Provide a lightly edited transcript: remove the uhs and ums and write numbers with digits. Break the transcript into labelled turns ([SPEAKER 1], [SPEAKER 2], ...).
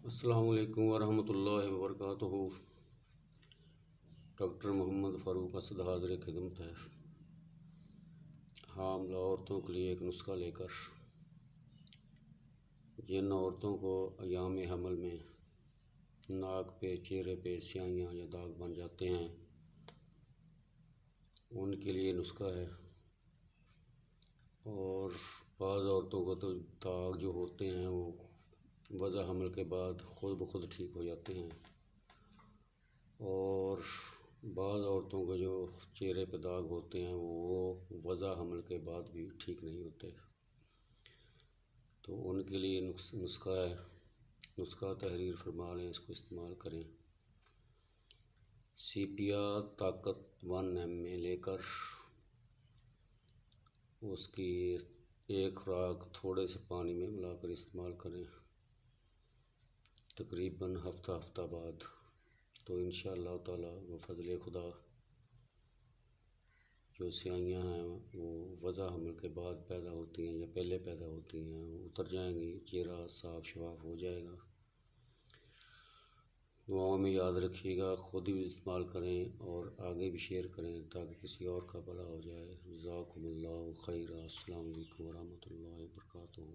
[SPEAKER 1] السلام علیکم ورحمۃ اللہ وبرکاتہ۔ ڈاکٹر محمد فاروق اسد حاضر خدمت ہے حاملہ عورتوں کے لیے ایک نسخہ لے کر۔ جن عورتوں کو ایام حمل میں ناک پہ، چہرے پہ سیاہیاں یا داغ بن جاتے ہیں، ان کے لیے نسخہ ہے۔ اور بعض عورتوں کو تو داغ جو ہوتے ہیں وہ وضع حمل کے بعد خود بخود ٹھیک ہو جاتے ہیں، اور بعض عورتوں کو جو چہرے پہ داغ ہوتے ہیں وہ وضع حمل کے بعد بھی ٹھیک نہیں ہوتے، تو ان کے لیے نسخہ ہے۔ نسخہ تحریر فرما لیں، اس کو استعمال کریں۔ سیپیا طاقت 1 ml لے کر اس کی ایک خوراک تھوڑے سے پانی میں ملا کر استعمال کریں، تقریباً ہفتہ بعد، تو انشاءاللہ تعالی بفضل خدا جو سیاہیاں ہیں وہ وضع حمل کے بعد پیدا ہوتی ہیں یا پہلے پیدا ہوتی ہیں وہ اتر جائیں گی، چہرہ صاف شفاف ہو جائے گا۔ دعاؤں میں یاد رکھیے گا، خود بھی استعمال کریں اور آگے بھی شیئر کریں تاکہ کسی اور کا بھلا ہو جائے۔ جزاکم اللہ خیرا۔ السلام علیکم ورحمۃ اللہ وبرکاتہ۔